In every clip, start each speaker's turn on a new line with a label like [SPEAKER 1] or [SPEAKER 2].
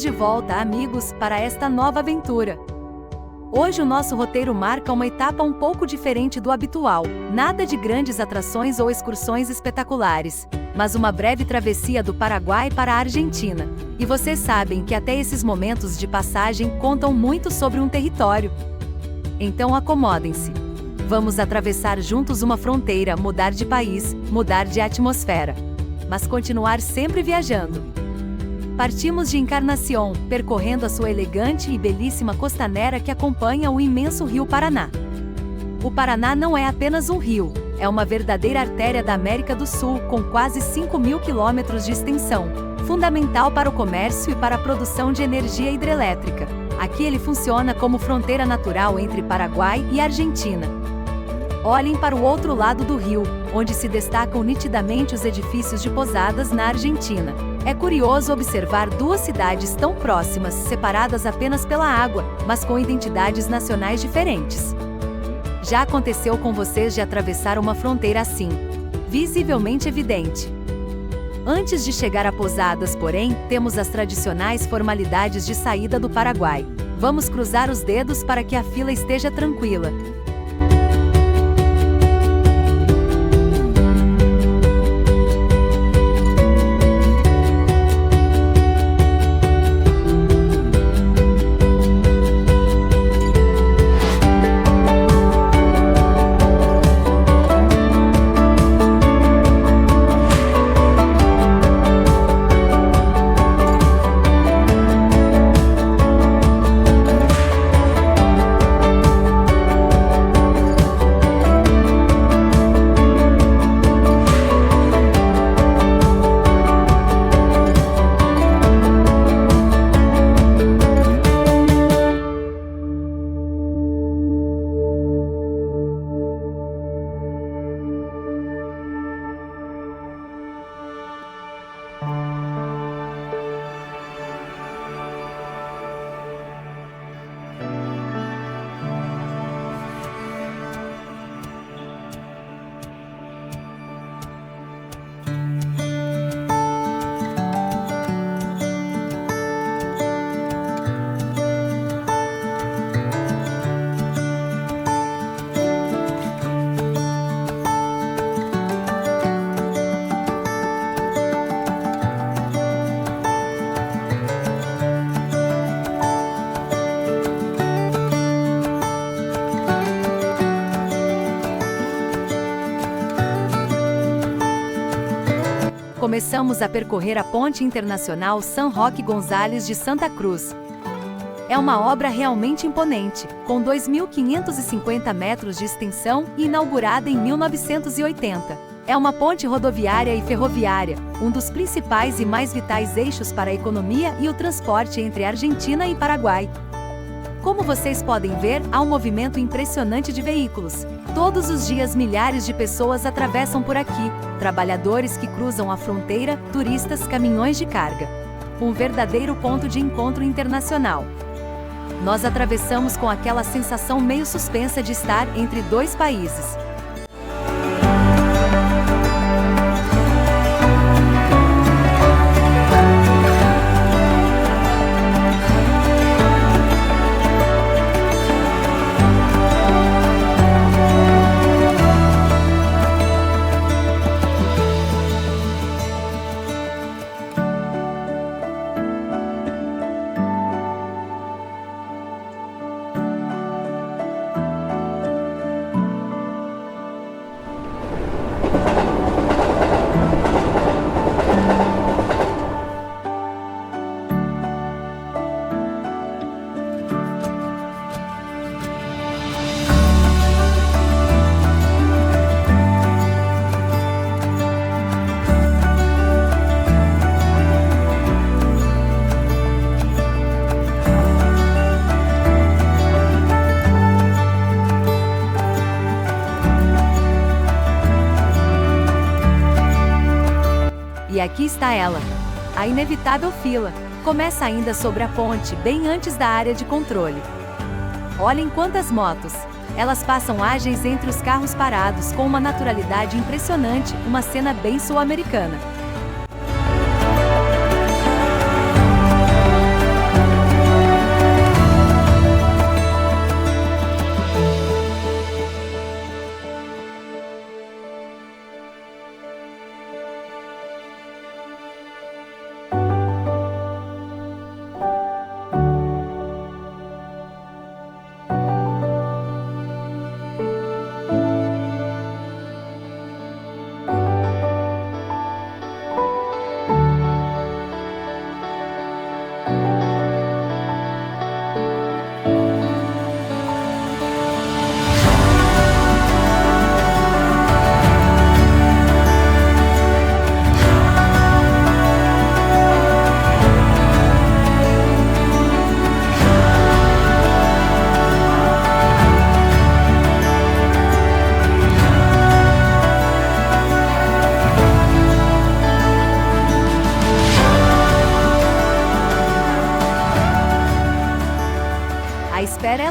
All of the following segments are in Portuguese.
[SPEAKER 1] de volta, amigos, para esta nova aventura. Hoje o nosso roteiro marca uma etapa um pouco diferente do habitual, nada de grandes atrações ou excursões espetaculares, mas uma breve travessia do Paraguai para a Argentina. E vocês sabem que até esses momentos de passagem contam muito sobre um território. Então acomodem-se. Vamos atravessar juntos uma fronteira, mudar de país, mudar de atmosfera, mas continuar sempre viajando. Partimos de Encarnación, percorrendo a sua elegante e belíssima costanera que acompanha o imenso rio Paraná. O Paraná não é apenas um rio, é uma verdadeira artéria da América do Sul, com quase 5.000 quilômetros de extensão, fundamental para o comércio e para a produção de energia hidrelétrica. Aqui ele funciona como fronteira natural entre Paraguai e Argentina. Olhem para o outro lado do rio, onde se destacam nitidamente os edifícios de Posadas na Argentina. É curioso observar duas cidades tão próximas, separadas apenas pela água, mas com identidades nacionais diferentes. Já aconteceu com vocês de atravessar uma fronteira assim? Visivelmente evidente. Antes de chegar a Posadas, porém, temos as tradicionais formalidades de saída do Paraguai. Vamos cruzar os dedos para que a fila esteja tranquila. Começamos a percorrer a Ponte Internacional San Roque González de Santa Cruz. É uma obra realmente imponente, com 2.550 metros de extensão e inaugurada em 1980. É uma ponte rodoviária e ferroviária, um dos principais e mais vitais eixos para a economia e o transporte entre Argentina e Paraguai. Como vocês podem ver, há um movimento impressionante de veículos. Todos os dias milhares de pessoas atravessam por aqui, trabalhadores que cruzam a fronteira, turistas, caminhões de carga. Um verdadeiro ponto de encontro internacional. Nós atravessamos com aquela sensação meio suspensa de estar entre dois países. E aqui está ela, a inevitável fila. Começa ainda sobre a ponte, bem antes da área de controle. Olhem quantas motos! Elas passam ágeis entre os carros parados com uma naturalidade impressionante, uma cena bem sul-americana.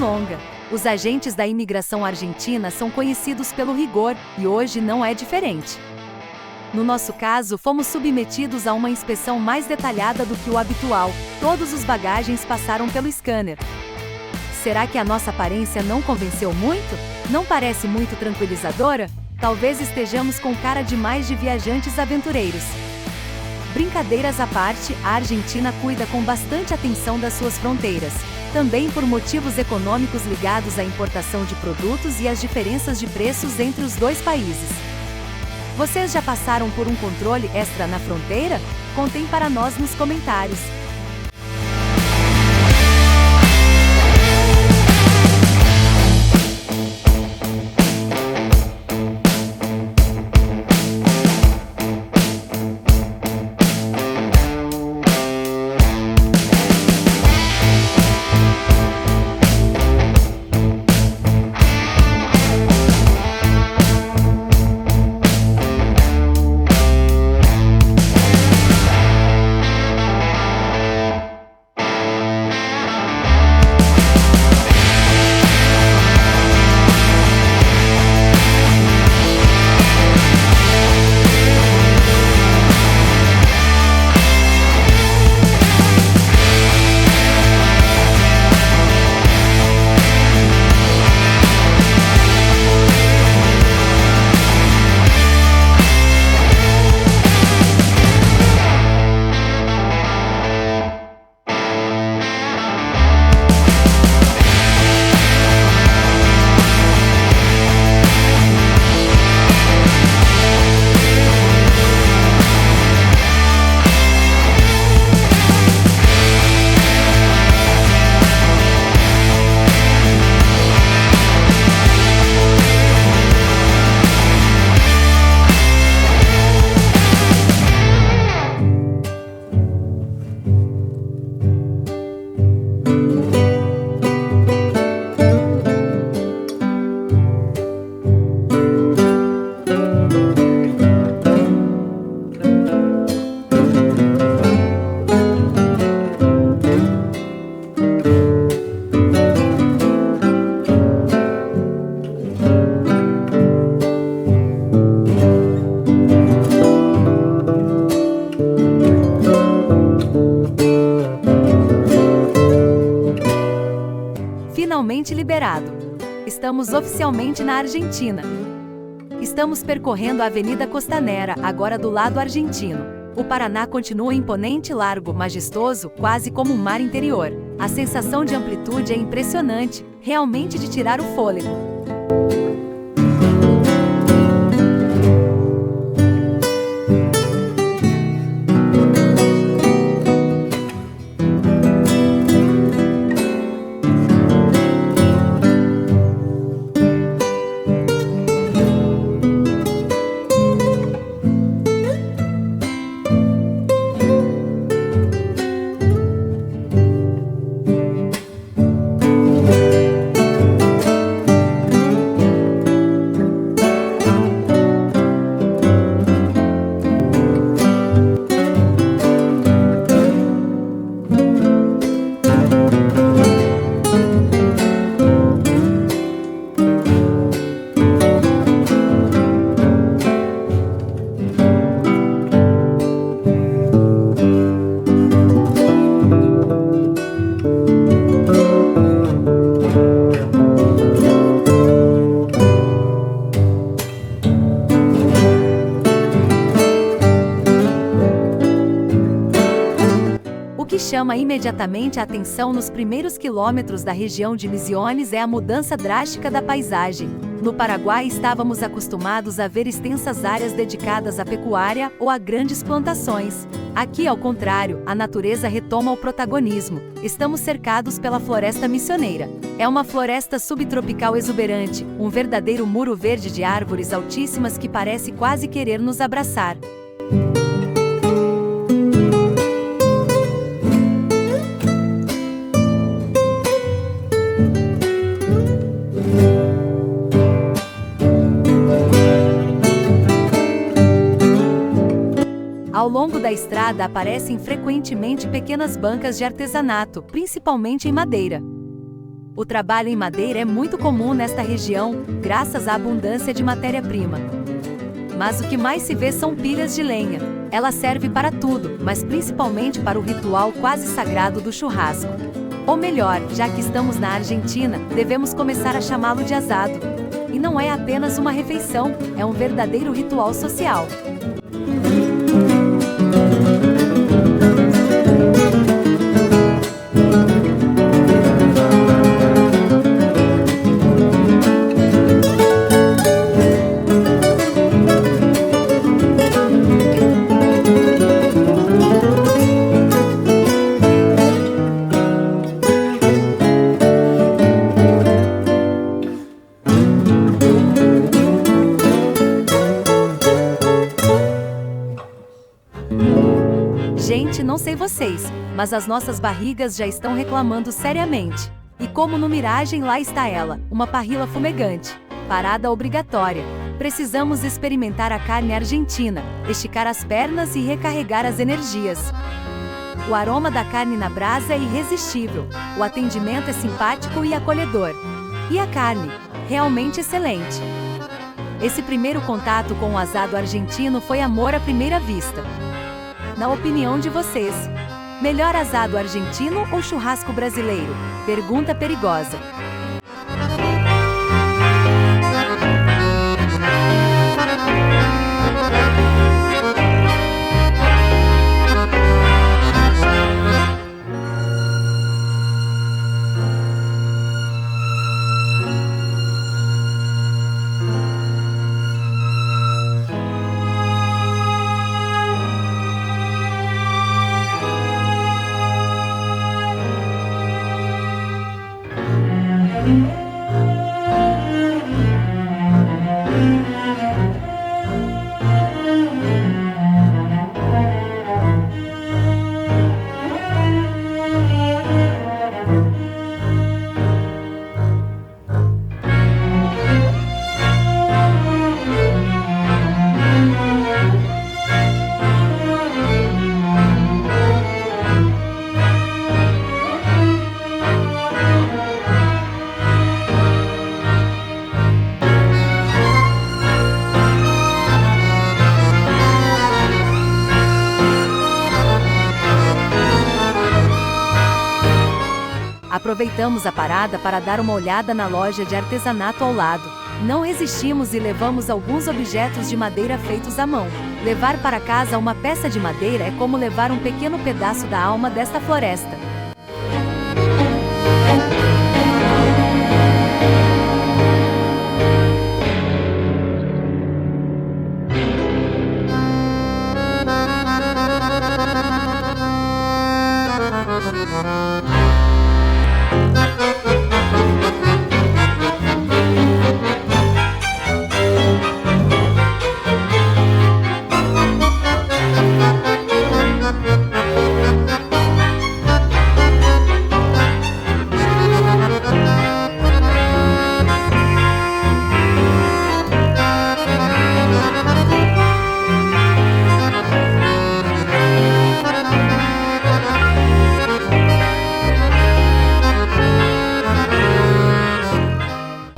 [SPEAKER 1] longa. Os agentes da imigração argentina são conhecidos pelo rigor, e hoje não é diferente. No nosso caso, fomos submetidos a uma inspeção mais detalhada do que o habitual. Todos os bagagens passaram pelo scanner. Será que a nossa aparência não convenceu muito? Não parece muito tranquilizadora? Talvez estejamos com cara demais de viajantes aventureiros. Brincadeiras à parte, a Argentina cuida com bastante atenção das suas fronteiras. Também por motivos econômicos ligados à importação de produtos e às diferenças de preços entre os dois países. Vocês já passaram por um controle extra na fronteira? Contem para nós nos comentários. Finalmente liberado. Estamos oficialmente na Argentina. Estamos percorrendo a Avenida Costanera, agora do lado argentino. O Paraná continua imponente, largo, majestoso, quase como um mar interior. A sensação de amplitude é impressionante, realmente de tirar o fôlego. O que chama imediatamente a atenção nos primeiros quilômetros da região de Misiones é a mudança drástica da paisagem. No Paraguai estávamos acostumados a ver extensas áreas dedicadas à pecuária ou a grandes plantações. Aqui, ao contrário, a natureza retoma o protagonismo. Estamos cercados pela floresta missioneira. É uma floresta subtropical exuberante, um verdadeiro muro verde de árvores altíssimas que parece quase querer nos abraçar. Ao longo da estrada aparecem frequentemente pequenas bancas de artesanato, principalmente em madeira. O trabalho em madeira é muito comum nesta região, graças à abundância de matéria-prima. Mas o que mais se vê são pilhas de lenha. Ela serve para tudo, mas principalmente para o ritual quase sagrado do churrasco. Ou melhor, já que estamos na Argentina, devemos começar a chamá-lo de asado. E não é apenas uma refeição, é um verdadeiro ritual social. Gente, não sei vocês, mas as nossas barrigas já estão reclamando seriamente. E como no Miragem, lá está ela, uma parrilla fumegante. Parada obrigatória. Precisamos experimentar a carne argentina, esticar as pernas e recarregar as energias. O aroma da carne na brasa é irresistível. O atendimento é simpático e acolhedor. E a carne? Realmente excelente. Esse primeiro contato com o asado argentino foi amor à primeira vista. Na opinião de vocês, melhor asado argentino ou churrasco brasileiro? Pergunta perigosa. Aproveitamos a parada para dar uma olhada na loja de artesanato ao lado. Não resistimos e levamos alguns objetos de madeira feitos à mão. Levar para casa uma peça de madeira é como levar um pequeno pedaço da alma desta floresta.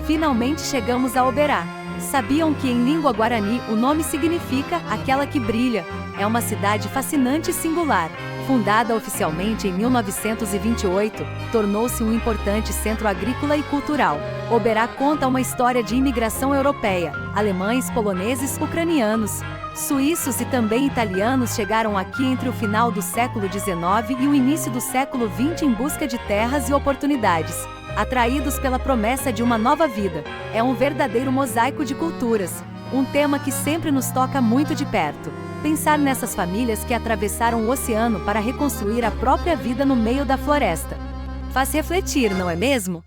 [SPEAKER 1] Finalmente chegamos a Oberá. Sabiam que em língua guarani o nome significa aquela que brilha? É uma cidade fascinante e singular. Fundada oficialmente em 1928, tornou-se um importante centro agrícola e cultural. Oberá conta uma história de imigração europeia. Alemães, poloneses, ucranianos, suíços e também italianos chegaram aqui entre o final do século XIX e o início do século XX em busca de terras e oportunidades. Atraídos pela promessa de uma nova vida. É um verdadeiro mosaico de culturas. Um tema que sempre nos toca muito de perto. Pensar nessas famílias que atravessaram o oceano para reconstruir a própria vida no meio da floresta. Faz refletir, não é mesmo?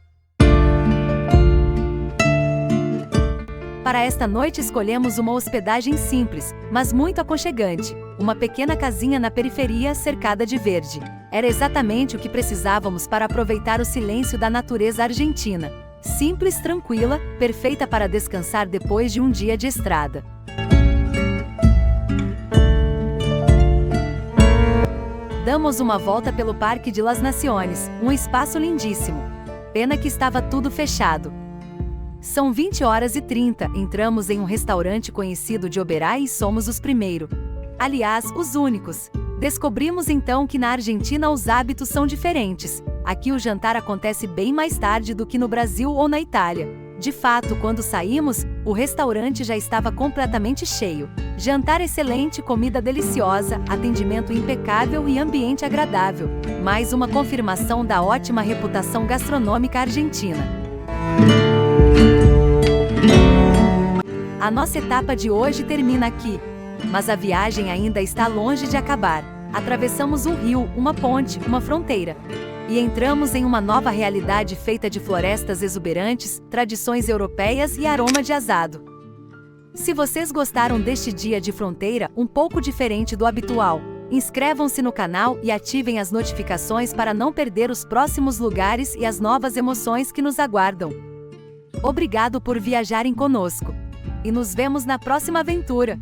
[SPEAKER 1] Para esta noite escolhemos uma hospedagem simples, mas muito aconchegante. Uma pequena casinha na periferia cercada de verde. Era exatamente o que precisávamos para aproveitar o silêncio da natureza argentina. Simples, tranquila, perfeita para descansar depois de um dia de estrada. Damos uma volta pelo Parque de las Naciones, um espaço lindíssimo. Pena que estava tudo fechado. São 20h30, entramos em um restaurante conhecido de Oberá e somos os primeiros. Aliás, os únicos. Descobrimos então que na Argentina os hábitos são diferentes. Aqui o jantar acontece bem mais tarde do que no Brasil ou na Itália. De fato, quando saímos, o restaurante já estava completamente cheio. Jantar excelente, comida deliciosa, atendimento impecável e ambiente agradável. Mais uma confirmação da ótima reputação gastronômica argentina. A nossa etapa de hoje termina aqui. Mas a viagem ainda está longe de acabar. Atravessamos um rio, uma ponte, uma fronteira. E entramos em uma nova realidade feita de florestas exuberantes, tradições europeias e aroma de asado. Se vocês gostaram deste dia de fronteira, um pouco diferente do habitual, inscrevam-se no canal e ativem as notificações para não perder os próximos lugares e as novas emoções que nos aguardam. Obrigado por viajarem conosco. E nos vemos na próxima aventura!